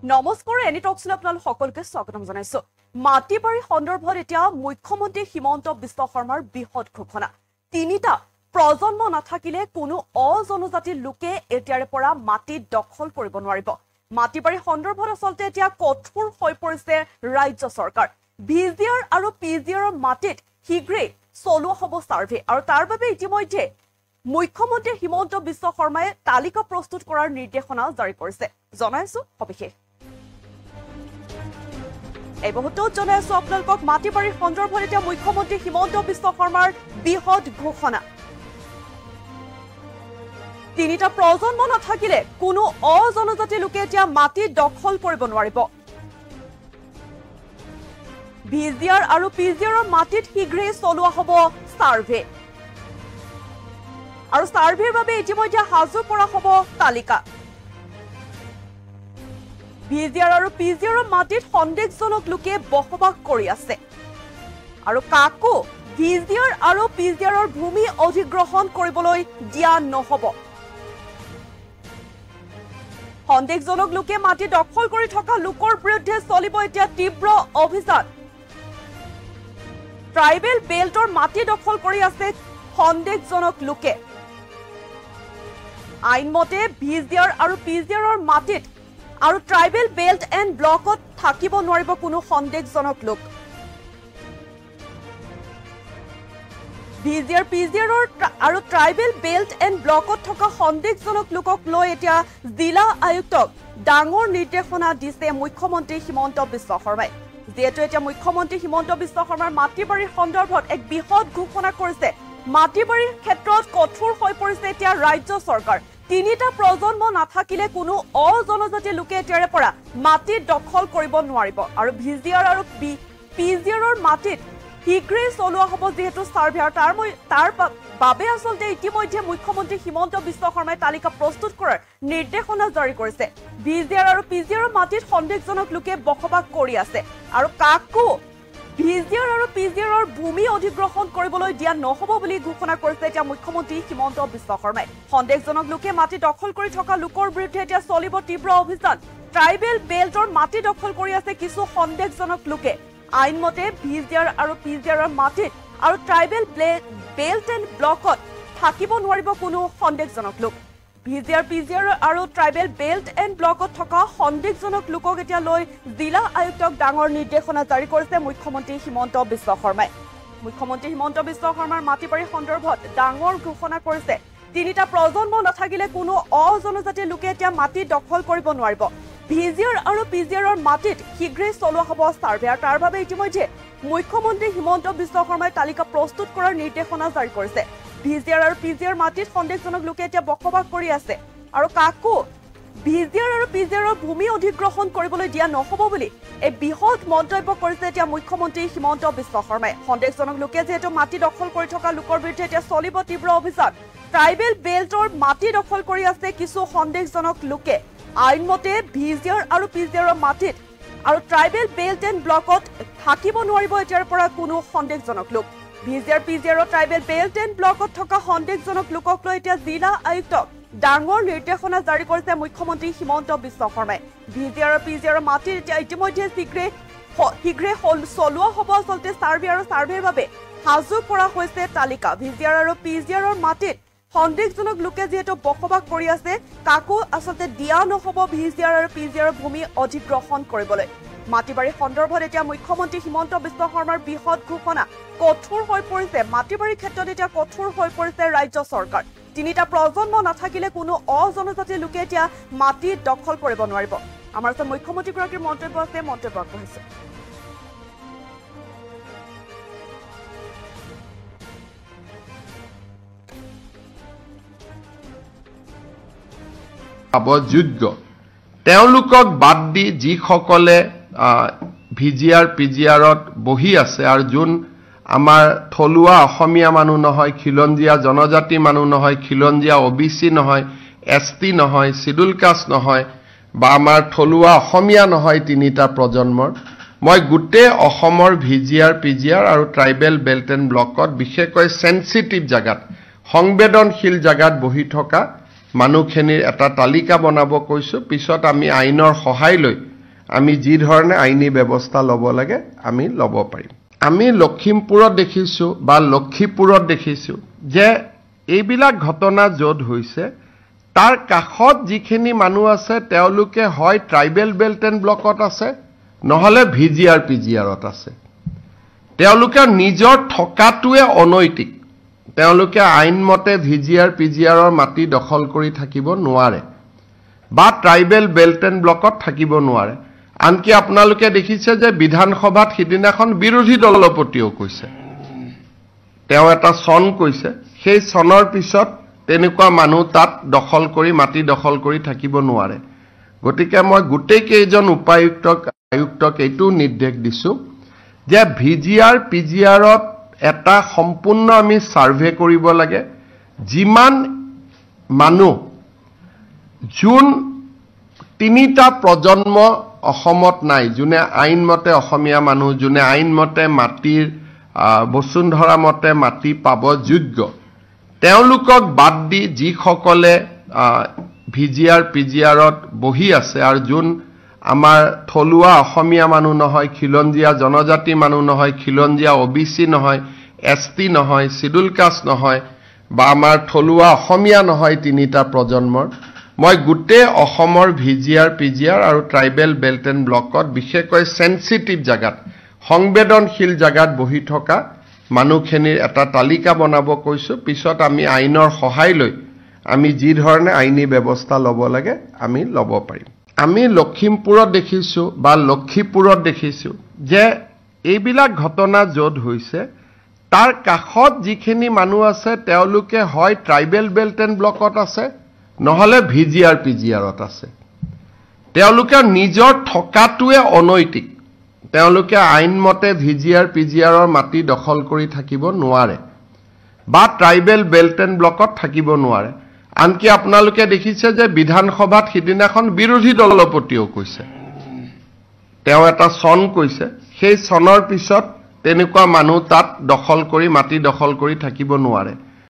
নমস্কাৰ এনি টকছলৈ আপোনালোক সকলোকে স্বাগতম জনাইছো মাটিবাৰী সন্দৰ্ভত এতিয়া মুখ্যমন্ত্ৰী হিমন্ত বিশ্ব শৰ্মাৰ বৃহৎ ঘোষণা তিনিটা প্ৰজন্ম নাথাকিলে কোনো অজনজাতি লোকে এতিয়াৰে পৰা মাটি দখল কৰিব নোৱাৰিব মাটিবাৰী সন্দৰ্ভত আসলতে এতিয়া কঠোৰ হৈ পৰিছে ৰাজ্য চৰকাৰ ভিজিআৰ আৰু পিজিআৰৰ মাটিত শীঘ্ৰে চলোৱা হ'ব সাৰ্ভে আৰু তাৰ বাবে ইতিমধ্যে মুখ্যমন্ত্ৰী হিমন্ত বিশ্ব শৰ্মাই তালিকা প্ৰস্তুত কৰাৰ নিৰ্দেশনা জাৰি কৰিছে জনাইছো সবিশেষ এই মুহূৰ্তত জনাইছো আপোনালোকক মাটিবাৰী সন্দৰ্ভত এতিয়া মুখ্যমন্ত্ৰী হিমন্ত বিশ্ব শৰ্মাৰ বৃহৎ ঘোষণা তিনিটা প্ৰজন্ম নাথাকিলে কোনো অজনজাতি লোকে এতিয়া মাটি দখল কৰিব নোৱাৰিব ভিজিআৰ আৰু পিজিআৰৰ মাটিত শীঘ্ৰে চলোৱা হ'ব সাৰ্ভে আৰু সাৰ্ভেৰ বাবে ইতিমধ্যে হাজু কৰা হ'ব তালিকা ভিজিআৰ আৰু পিজিআৰৰ মাটিত সন্দেহজনক লোকে বসবাস কৰি আছে আৰু কাকো ভিজিআৰ আৰু পিজিআৰৰ ভূমি অধিগ্ৰহণ কৰিবলৈ দিয়া নহব সন্দেহজনক লোকে মাটি দখল কৰি থকা লোকৰ বিৰুদ্ধে চলিব এতিয়া তীব্ৰ অভিযান ট্ৰাইবেল বেল্টৰ মাটি দখল কৰি আছে সন্দেহজনক লোকে আইনমতে ভিজিআৰ আৰু পিজিআৰৰ মাটিত আৰু ট্ৰাইবেল বেল্ট এণ্ড ব্লকত থাকিব নোৱাৰিব কোনো সন্দেহজনক লোক ভিজিআৰ পিজিআৰৰ আৰু ট্ৰাইবেল বেল্ট এণ্ড ব্লকত থকা সন্দেহজনক লোকক লৈ এতিয়া জিলা আয়ুক্তক ডাঙৰ নিৰ্দেশনা দিছে মুখ্যমন্ত্ৰী হিমন্ত বিশ্ব শৰ্মাই যেহেতু এতিয়া মুখ্যমন্ত্ৰী হিমন্ত বিশ্ব শৰ্মাৰ মাটিবাৰীৰ সন্দৰ্ভত এক বৃহৎ ঘোষণা কৰিছে মাটিবাৰীৰ ক্ষেত্ৰত কঠোৰ হৈ পৰিছে এতিয়া ৰাজ্য চৰকাৰ তিনিটা প্ৰজন্ম নাথাকিলে কোনো অজনজাতি লোকে এতিয়াৰে পৰা মাটি দখল কৰিব নোৱাৰিব আৰু ভিজিআৰ আৰু পিজিআৰৰ মাটিত শীঘ্ৰে চলোৱা হ'ব যেহেতু সাৰ্ভে আৰু তাৰ বাবে আসলতে ইতিমধ্যে মুখ্যমন্ত্ৰী হিমন্ত বিশ্ব শৰ্মাই তালিকা প্ৰস্তুত কৰাৰ নিৰ্দেশনা জাৰি কৰিছে ভিজিআৰ আৰু পিজিআৰৰ মাটিত সন্দেহজনক লোকে বসবাস কৰি আছে আৰু কাকো ভিজিআৰ আৰু পিজিআৰৰ ভূমি অধিগ্ৰহণ কৰিবলৈ দিয়া নহব বুলি ঘোষণা কৰিছে এতিয়া মুখ্যমন্ত্ৰী হিমন্ত বিশ্ব শৰ্মাই সন্দেহজনক লোকে মাটি দখল কৰি থকা লোকৰ বিৰুদ্ধে এতিয়া চলিব তীব্ৰ অভিযান ট্ৰাইবেল বেল্টৰ মাটি দখল কৰি আছে কিছু সন্দেহজনক লোকে আইনমতে ভিজিআৰ আৰু পিজিআৰৰ মাটিত আৰু ট্ৰাইবেল বেল্ট এণ্ড ব্লকত থাকিব নোৱাৰিব কোনো সন্দেহজনক লোক ভিজিআৰ পিজিআৰ আৰু ট্ৰাইবেল বেল্ট এণ্ড ব্লকত থকা সন্দেহজনক লোকক এতিয়া লৈ জিলা আয়ুক্তক ডাঙৰ নিৰ্দেশনা জাৰি কৰিছে মুখ্যমন্ত্ৰী হিমন্ত বিশ্ব শৰ্মাই মুখ্যমন্ত্ৰী হিমন্ত বিশ্ব শৰ্মাৰ মাটিবাৰী সন্দৰ্ভত ডাঙৰ ঘোষণা কৰিছে তিনিটা প্ৰজন্ম নাথাকিলে কোনো অজনজাতি লোকে এতিয়া মাটি দখল কৰিব নোৱাৰিব ভিজিআৰ আৰু পিজিআৰৰ মাটিত শীঘ্ৰে চলোৱা হ'ব সাৰ্ভে আৰু তাৰ বাবে ইতিমধ্যে মুখ্যমন্ত্ৰী হিমন্ত বিশ্ব শৰ্মাই তালিকা প্ৰস্তুত কৰাৰ নিৰ্দেশনা জাৰি কৰিছে ভিজিআৰ আৰু পিজিআৰ মাটিত সন্দেহজনক লোকে এতিয়া বসবাস কৰি আছে আৰু কাকো ভিজিআৰ আৰু পিজিআৰৰ ভূমি অধিগ্ৰহণ কৰিবলৈ দিয়া নহব বুলি এই বৃহৎ মন্তব্য কৰিছে এতিয়া মুখ্যমন্ত্ৰী হিমন্ত বিশ্ব শৰ্মাই সন্দেহজনক লোকে যেহেতু মাটি দখল কৰি থকা লোকৰ বিৰুদ্ধে এতিয়া চলিব তীব্ৰ অভিযান ট্ৰাইবেল বেল্টৰ মাটি দখল কৰি আছে কিছু সন্দেহজনক লোকে আইনমতে ভিজিআৰ আৰু পিজিআৰৰ মাটিত আৰু ট্ৰাইবেল বেল্ট এণ্ড ব্লকত থাকিব নোৱাৰিব এতিয়াৰ পৰা কোনো সন্দেহজনক লোক ভিজিআৰ পিজিআৰৰ ট্ৰাইবেল বেল্ট এণ্ড ব্লকত থকা সন্দেহজনক লোকক লৈ এতিয়া জিলা আয়ুক্তক ডাঙৰ নিৰ্দেশনা জাৰি কৰিছে মুখ্যমন্ত্ৰী হিমন্ত বিশ্ব শৰ্মাই ভিজিআৰ আৰু পিজিআৰৰ মাটিত এতিয়া ইতিমধ্যে শীঘ্ৰে চলোৱা হ'ব আচলতে সাৰ্ভে আৰু সাৰ্ভেৰ বাবে সাজু কৰা হৈছে তালিকা ভিজিআৰ আৰু পিজিআৰৰ মাটিত সন্দেহজনক লোকে যেহেতু বসবাস কৰি আছে কাকো আসলতে দিয়া নহব ভিজিআৰ আৰু পিজিআৰৰ ভূমি অধিগ্ৰহণ কৰিবলৈ মাটিবাৰী সন্দৰ্ভত এতিয়া মুখ্যমন্ত্ৰী হিমন্ত বিশ্ব শৰ্মাৰ বৃহৎ ঘোষণা কঠোৰ হৈ পৰিছে মাটিবাৰীৰ ক্ষেত্ৰত এতিয়া কঠোৰ হৈ পৰিছে ৰাজ্য চৰকাৰ তিনিটা প্ৰজন্ম নাথাকিলে কোনো অজনজাতি লোকে এতিয়া মাটি দখল কৰিব নোৱাৰিব আমাৰ ওচৰত মুখ্যমন্ত্ৰীগৰাকীৰ মন্তব্য আছে মন্তব্য আগবঢ়াইছে যোগ্য তেওঁলোকক বাদ দি যিসকলে ভিজিআৰ পিজিআৰত বহি আছে আৰু যোন আমাৰ থলুৱা অসমীয়া মানুহ নহয় খিলঞ্জীয়া জনজাতি মানুহ নহয় খিলঞ্জীয়া ওবিচি নহয় এছটি নহয় শিডুল কাষ্ট নহয় বা আমাৰ থলুৱা অসমীয়া নহয় তিনিটা প্ৰজন্মৰ মই গোটেই অসমৰ ভিজিআৰ পিজিআৰ আৰু ট্ৰাইবেল বেল্ট এণ্ড ব্লকত বিশেষকৈ সেনচিটিভ জাগাত সংবেদনশীল জাগাত বহি থকা মানুহখিনিৰ এটা তালিকা বনাব কৈছো পিছত আমি আইনৰ সহায় লৈ আমি যি ধৰণে আইনী ব্যৱস্থা ল'ব লাগে আমি ল'ব পাৰিম। আমি লখিমপুৰত দেখিছোঁ বা লক্ষীপুৰত দেখিছোঁ যে এইবিলাক ঘটনা য'ত হৈছে তাৰ কাষত যিখিনি মানুহ আছে তেওঁলোকে হয় ট্ৰাইবেল বেল্ট এণ্ড ব্লকত আছে নহ'লে ভিজিআৰ পিজিআৰত আছে। তেওঁলোকে নিজৰ থকাটোৱে অনৈতিক। তেওঁলোকে আইনমতে ভিজিআৰ পিজিআৰৰ মাটি দখল কৰি থাকিব নোৱাৰে বা ট্ৰাইবেল বেল্ট এণ্ড ব্লকত থাকিব নোৱাৰে। আনকি আপোনালোকে দেখিছে যে বিধানসভাত সিদিনাখন বিৰোধী দলপতিও কৈছে, তেওঁ এটা চন কৈছে, সেই চনৰ পিছত তেনেকুৱা মানুহ তাত দখল কৰি মাটি দখল কৰি থাকিব নোৱাৰে। গতিকে মই গোটেই কেইজন আয়ুক্তক এইটো নিৰ্দেশ দিছোঁ যে ভিজিআৰ পিজিআৰত এটা সম্পূৰ্ণ আমি সাৰ্ভে কৰিব লাগে। যিমান মানুহ যোন তিনিটা প্ৰজন্ম অসমত নাই, যোনে আইনমতে অসমীয়া মানুহ, যোনে আইনমতে মাটিৰ বসুন্ধৰা মতে মাটি পাব যোগ্য, তেওঁলোকক বাদ দি যিসকলে ভিজিআৰ পিজিআৰত বহি আছে আৰু যোন আমাৰ থলুৱা অসমীয়া মানুহ নহয়, খিলঞ্জীয়া জনজাতি মানুহ নহয়, খিলঞ্জীয়া OBC নহয়, ST নহয়, শিডুল কাষ্ট নহয় বা আমাৰ থলুৱা অসমীয়া নহয় তিনিটা প্ৰজন্মৰ, মই গোটেই অসমৰ ভিজিআৰ পিজিআৰ আৰু ট্ৰাইবেল বেল্ট এণ্ড ব্লকত বিশেষকৈ সেনচিটিভ জাগাত, সংবেদনশীল জাগাত বহি থকা মানুহখিনিৰ এটা তালিকা বনাব কৈছোঁ। পিছত আমি আইনৰ সহায় লৈ আমি যি ধৰণে আইনী ব্যৱস্থা ল'ব লাগে আমি ল'ব পাৰিম। আমি লখিমপুৰত দেখিছোঁ বা লক্ষীপুৰত দেখিছোঁ যে এইবিলাক ঘটনা য'ত হৈছে তাৰ কাষত যিখিনি মানুহ আছে তেওঁলোকে হয় ট্ৰাইবেল বেল্ট এণ্ড ব্লকত আছে নহ'লে ভিজিআৰ পিজিআৰত আছে। তেওঁলোকে নিজৰ থকাটোৱে অনৈতিক। তেওঁলোকে আইনমতে ভিজিআৰ পিজিআৰৰ মাটি দখল কৰি থাকিব নোৱাৰে বা ট্ৰাইবেল বেল্ট এণ্ড ব্লকত থাকিব নোৱাৰে। আনকি আপোনালোকে দেখিছে যে বিধানসভাত সিদিনাখন বিৰোধী দলপতিও কৈছে, তেওঁ এটা চন কৈছে, সেই চনৰ পিছত তেনেকুৱা মানুহ তাত দখল কৰি মাটি দখল কৰি থাকিব নোৱাৰে।